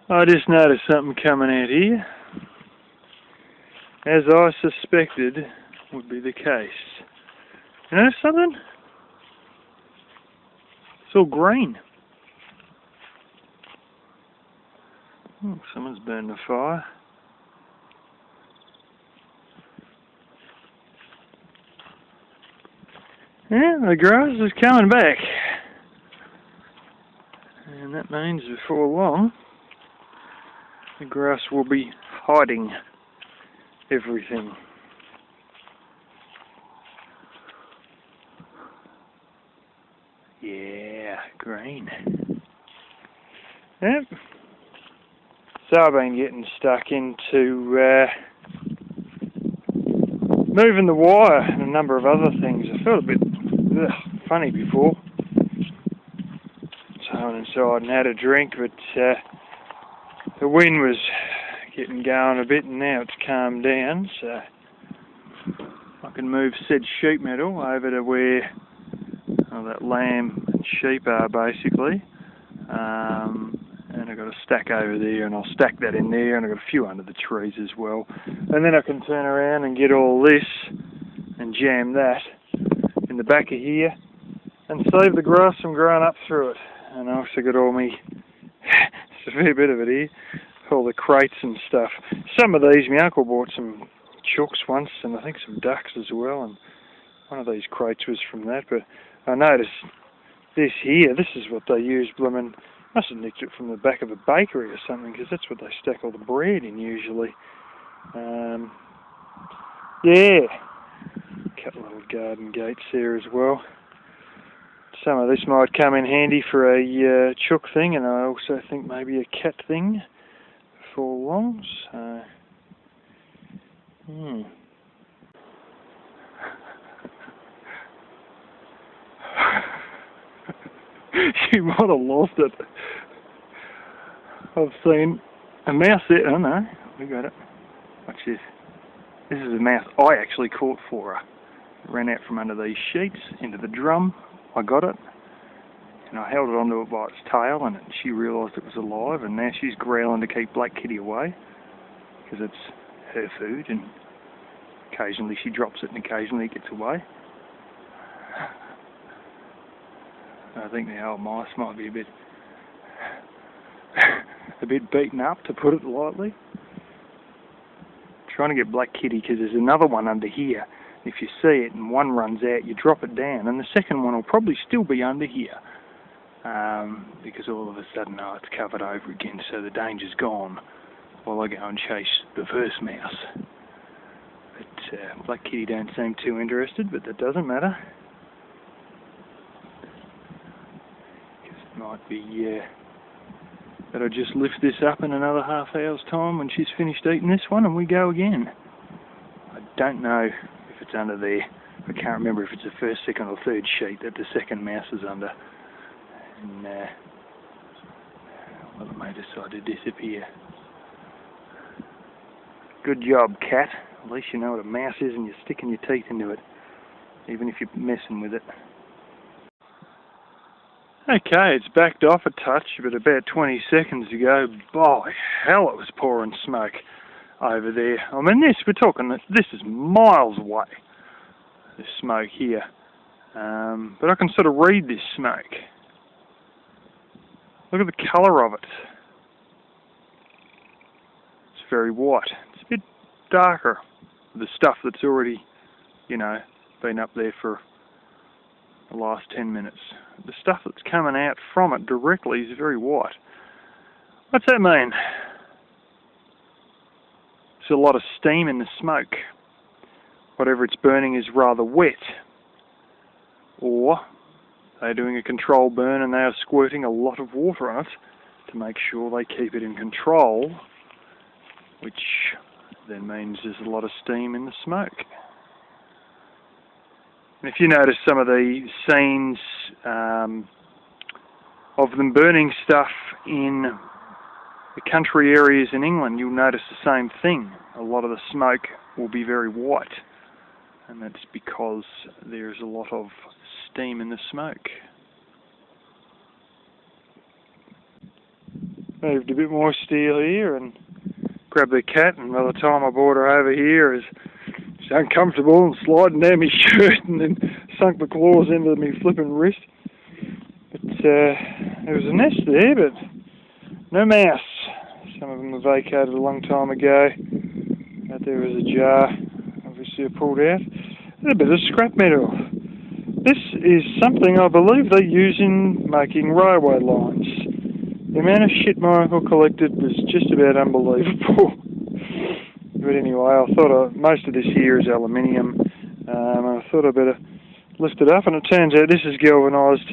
I just noticed something coming out here, as I suspected would be the case. You know something? It's all green. Oh, someone's burned a fire. Yeah, the grass is coming back. And that means before long, the grass will be hiding everything. Yeah, green. Yep. So I've been getting stuck into moving the wire and a number of other things. I felt a bit funny before. So I went inside and had a drink, but the wind was getting going a bit, and now it's calmed down, so I can move said sheep metal over to where that lamb and sheep are, basically. And I've got a stack over there, and I'll stack that in there, and I've got a few under the trees as well. And then I can turn around and get all this and jam that in the back of here and save the grass from growing up through it. And I also got all me, it's a fair bit of it here, all the crates and stuff. Some of these, my uncle bought some chooks once, and I think some ducks as well, and one of these crates was from that. But I noticed this here, this is what they use, blooming, must have nicked it from the back of a bakery or something, because that's what they stack all the bread in usually. Yeah, a couple of little garden gates there as well. Some of this might come in handy for a chook thing, and I also think maybe a cat thing before long. So, She might have lost it. I've seen a mouse there. Oh no, we got it. Watch this. This is a mouse I actually caught for her. It ran out from under these sheets into the drum. I got it, and I held it onto it by its tail, and she realised it was alive, and now she's growling to keep Black Kitty away, because it's her food, and occasionally she drops it and occasionally it gets away. I think the old mice might be a bit beaten up, to put it lightly. Trying to get Black Kitty, because there's another one under here. If you see it and one runs out, you drop it down, and the second one will probably still be under here, because all of a sudden, it's covered over again, so the danger's gone while I go and chase the first mouse. But Black Kitty don't seem too interested, but that doesn't matter. Because it might be that I just lift this up in another half hour's time when she's finished eating this one, and we go again. I don't know if it's under there. I can't remember if it's the first, second or third sheet that the second mouse is under. And well, it may decide to disappear. Good job, cat. At least you know what a mouse is and you're sticking your teeth into it, even if you're messing with it. Okay, it's backed off a touch, but about 20 seconds ago, by hell, it was pouring smoke over there. I mean, we're talking, this is miles away, this smoke here. But I can sort of read this smoke. Look at the colour of it. It's very white. It's a bit darker, the stuff that's already, been up there for the last 10 minutes. The stuff that's coming out from it directly is very white. What's that mean? There's a lot of steam in the smoke. Whatever it's burning is rather wet. Or they're doing a control burn and they are squirting a lot of water on it to make sure they keep it in control, which then means there's a lot of steam in the smoke. And if you notice some of the scenes of them burning stuff in the country areas in England, you'll notice the same thing. A lot of the smoke will be very white, and that's because there's a lot of steam in the smoke. moved a bit more steel here and grabbed the cat, and by the time I brought her over here, she's uncomfortable and sliding down my shirt and then sunk the claws into my flipping wrist. But there was a nest there, but no mouse. Some of them were vacated a long time ago. Out there was a jar, obviously I pulled out. And a bit of scrap metal. This is something I believe they use in making railway lines. The amount of shit Michael collected was just about unbelievable. But anyway, I thought most of this here is aluminium. I thought I'd better lift it up, and it turns out this is galvanised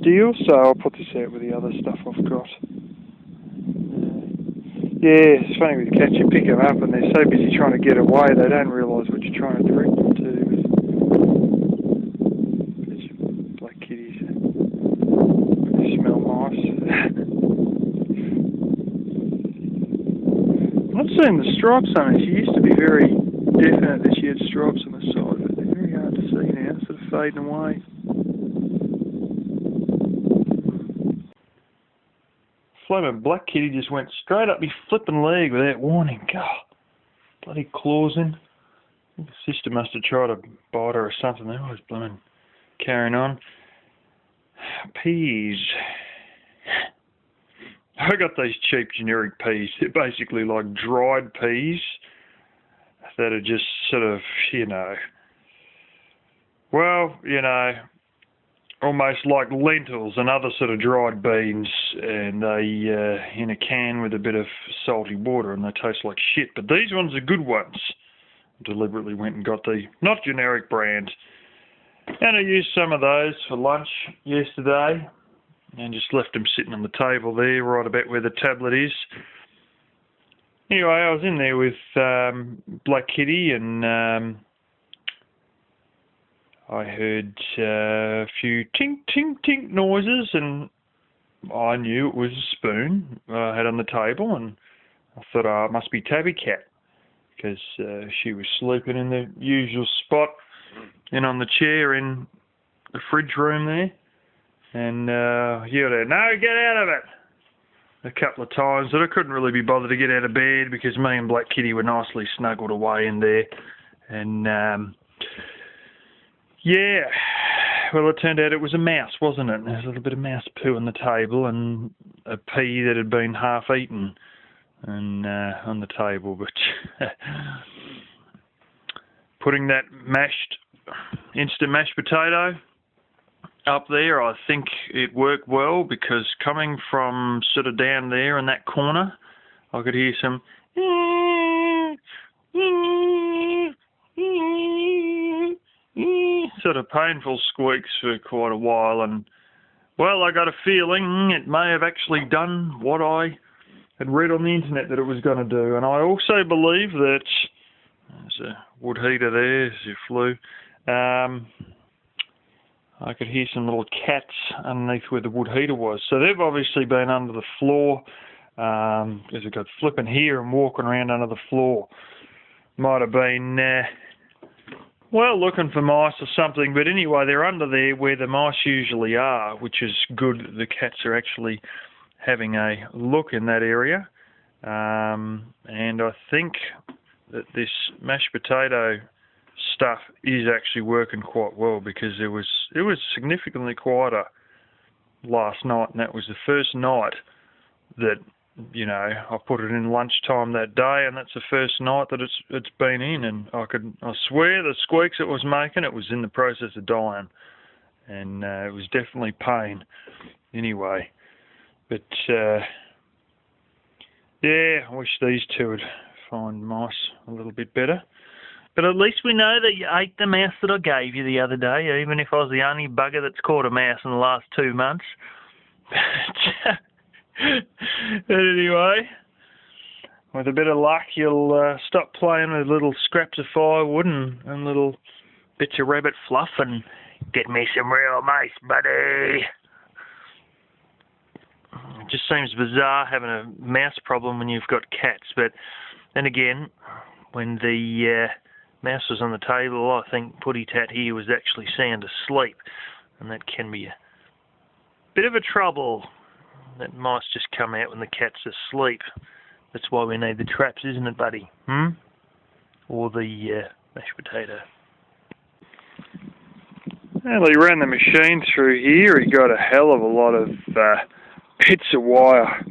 steel, so I'll put this out with the other stuff I've got. Yeah, it's funny with cats, you pick them up and they're so busy trying to get away they don't realise what you're trying to direct them to. It's black kitties. They smell nice. I'm not seeing the stripes on it. She used to be very definite that she had stripes on the side, but they're very hard to see now, sort of fading away. Flaming black kitty just went straight up my flipping leg without warning. God, bloody claws in. I think the sister must have tried to bite her or something. They always blooming carrying on. Peas. I got these cheap generic peas. They're basically like dried peas that are just sort of, almost like lentils and other sort of dried beans, and they in a can with a bit of salty water, and they taste like shit. But these ones are good ones. I deliberately went and got the not generic brand, and I used some of those for lunch yesterday, and just left them sitting on the table there, right about where the tablet is. Anyway, I was in there with Black Kitty, and I heard a few tink, tink, tink noises, and I knew it was a spoon I had on the table, and I thought, it must be Tabby Cat, because she was sleeping in the usual spot and on the chair in the fridge room there, and yelled out, "No, get out of it!" a couple of times, but I couldn't really be bothered to get out of bed because me and Black Kitty were nicely snuggled away in there, and yeah, well, it turned out it was a mouse, wasn't it? There was a little bit of mouse poo on the table and a pea that had been half eaten and on the table. But putting that instant mashed potato up there, I think it worked well, because coming from sort of down there in that corner, I could hear some sort of painful squeaks for quite a while, and well, I got a feeling it may have actually done what I had read on the internet that it was going to do. And I also believe that there's a wood heater there as you flew. I could hear some little cats underneath where the wood heater was, so they've obviously been under the floor, as I got flipping here and walking around under the floor. Might have been looking for mice or something, but anyway, they're under there where the mice usually are, which is good. The cats are actually having a look in that area, and I think that this mashed potato stuff is actually working quite well, because it was significantly quieter last night, and that was the first night that I put it in lunchtime that day, and that's the first night that it's been in, and I swear the squeaks it was making, it was in the process of dying, and it was definitely pain anyway. But yeah, I wish these two would find mice a little bit better. But at least we know that you ate the mouse that I gave you the other day, even if I was the only bugger that's caught a mouse in the last 2 months. Anyway, with a bit of luck, you'll stop playing with little scraps of firewood and little bits of rabbit fluff and get me some real mice, buddy. It just seems bizarre having a mouse problem when you've got cats, but then again, when the mouse was on the table, I think Putty Tat here was actually sound asleep, and that can be a bit of a trouble That mice just come out when the cat's asleep. That's why we need the traps, isn't it, buddy? Or the mashed potato. Well, he ran the machine through here. He got a hell of a lot of bits of wire.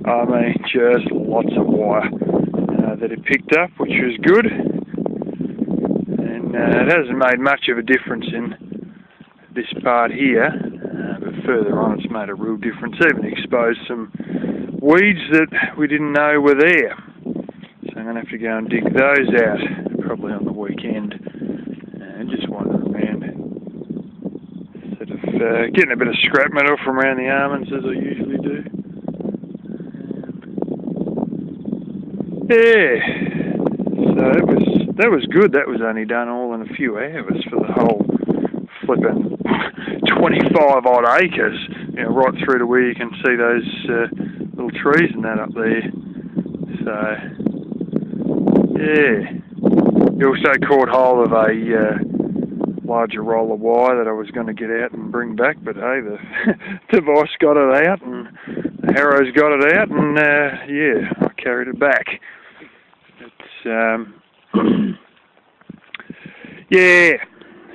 I mean, just lots of wire that he picked up, which was good. And it hasn't made much of a difference in this part here, but further on it's made a real difference. Even exposed some weeds that we didn't know were there. So I'm going to have to go and dig those out, probably on the weekend, and just wander around, sort of getting a bit of scrap metal from around the almonds as I usually do. Yeah, so that was good. That was only done all in a few hours for the whole flipping 25 odd acres, you know, right through to where you can see those little trees and that up there. So yeah, he also caught hold of a larger roll of wire that I was going to get out and bring back, but hey, the device got it out and the harrows got it out, and yeah, I carried it back. It's yeah,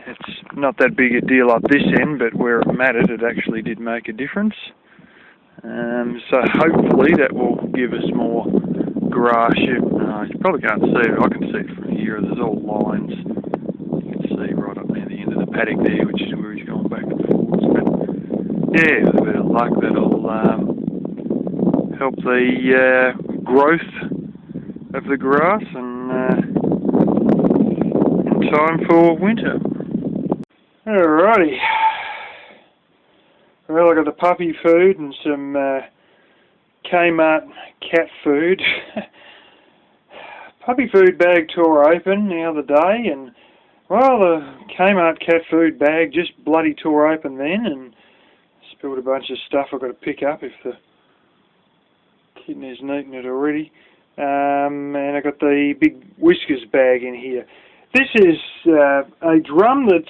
it's not that big a deal up this end, but where it mattered, it actually did make a difference. So hopefully that will give us more grass. You probably can't see it. I can see it from here. There's all lines. You can see right up near the end of the paddock there, which is where he's going back and forwards. But yeah, with a bit of luck, that'll help the growth of the grass and in time for winter. Alrighty. Well, I got the puppy food and some Kmart cat food. Puppy food bag tore open the other day, and well, the Kmart cat food bag just bloody tore open then and spilled a bunch of stuff I've got to pick up if the kitten hasn't eaten it already. And I got the big Whiskers bag in here. This is a drum that's,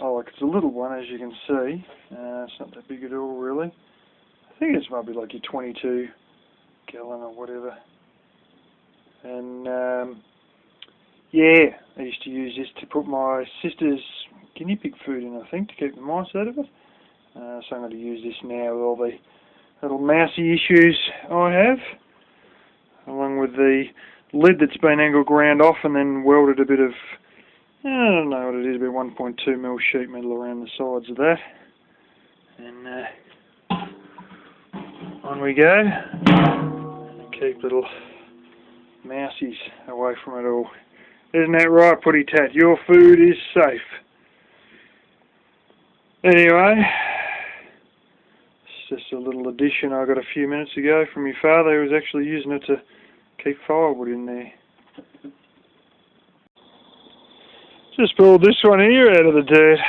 like it's a little one, as you can see. It's not that big at all, really. I think it's might be like your 22 gallon or whatever. And yeah, I used to use this to put my sister's guinea pig food in, I think, to keep the mice out of it. So I'm going to use this now with all the little mousy issues I have, along with the lid that's been angle ground off and then welded a bit of, I don't know what it is, about 1.2mm sheet metal around the sides of that. And on we go. And keep little mousies away from it all. Isn't that right, Putty Tat? Your food is safe. Anyway, it's just a little addition I got a few minutes ago from your father, who was actually using it to keep firewood in there. Just pulled this one here out of the dirt.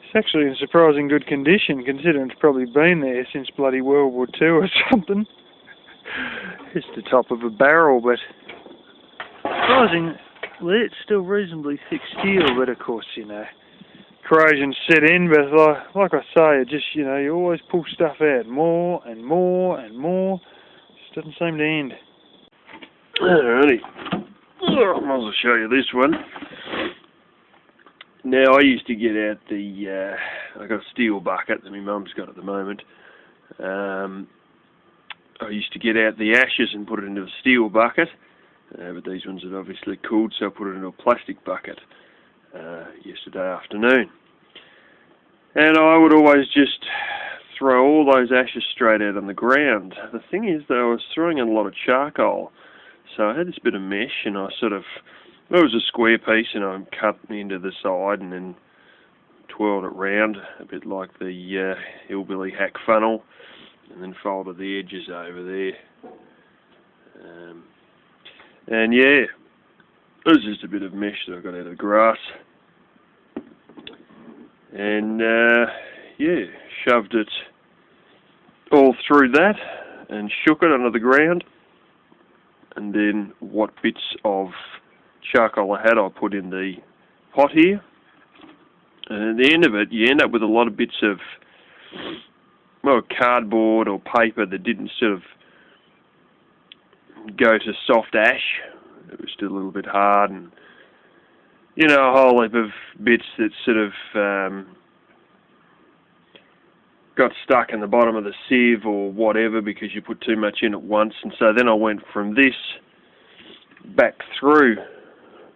It's actually in surprising good condition, considering it's probably been there since bloody World War II or something. It's the top of a barrel, but surprisingly it's still reasonably thick steel, but of course, you know, corrosion set in, but like I say, it just, you know, you always pull stuff out more and more and more. It just doesn't seem to end. Alrighty. I might as well show you this one. Now, I used to get out the, I got a steel bucket that my mum's got at the moment. I used to get out the ashes and put it into a steel bucket, but these ones had obviously cooled, so I put it into a plastic bucket yesterday afternoon. And I would always just throw all those ashes straight out on the ground. The thing is that I was throwing in a lot of charcoal, so I had this bit of mesh, and I sort of, it was a square piece, and I cut into the side and then twirled it round, a bit like the hillbilly hack funnel, and then folded the edges over there. And yeah, it was just a bit of mesh that I got out of the grass. And yeah, shoved it all through that and shook it under the ground. And then what bits of charcoal I had, I put in the pot here. And at the end of it, you end up with a lot of bits of well, cardboard or paper that didn't sort of go to soft ash. It was still a little bit hard, and you know, a whole heap of bits that sort of got stuck in the bottom of the sieve or whatever because you put too much in at once. And so then I went from this back through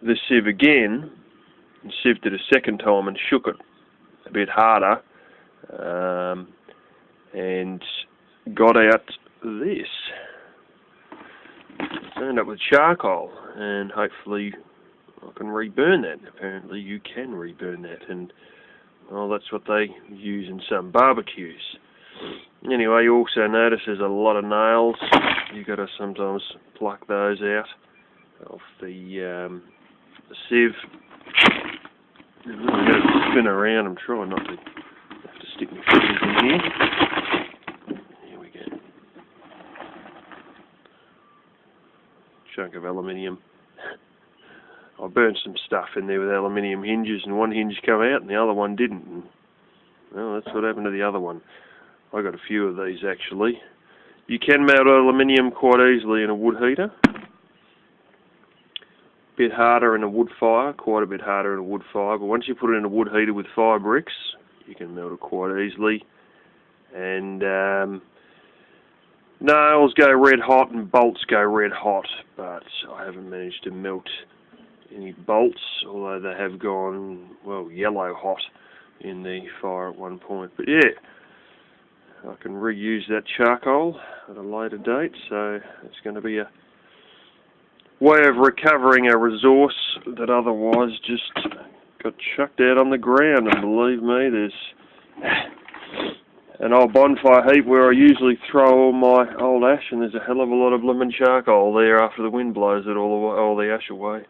the sieve again and sieved it a second time and shook it a bit harder, and got out this. Turned up with charcoal, and hopefully I can reburn that. Apparently you can reburn that, and well, that's what they use in some barbecues. Anyway, you also notice there's a lot of nails. You've got to sometimes pluck those out of the sieve. I'm going to spin around. I'm trying not to have to stick my fingers in here. Here we go. Chunk of aluminium. I burned some stuff in there with aluminium hinges, and one hinge came out and the other one didn't. And, well, that's what happened to the other one. I got a few of these actually. You can melt aluminium quite easily in a wood heater. Bit harder in a wood fire, quite a bit harder in a wood fire, but once you put it in a wood heater with fire bricks, you can melt it quite easily. And nails go red hot and bolts go red hot, but I haven't managed to melt any bolts, although they have gone, well, yellow hot in the fire at one point. But yeah, I can reuse that charcoal at a later date, so it's going to be a way of recovering a resource that otherwise just got chucked out on the ground. And believe me, there's an old bonfire heap where I usually throw all my old ash, and there's a hell of a lot of blooming charcoal there after the wind blows it all the ash away.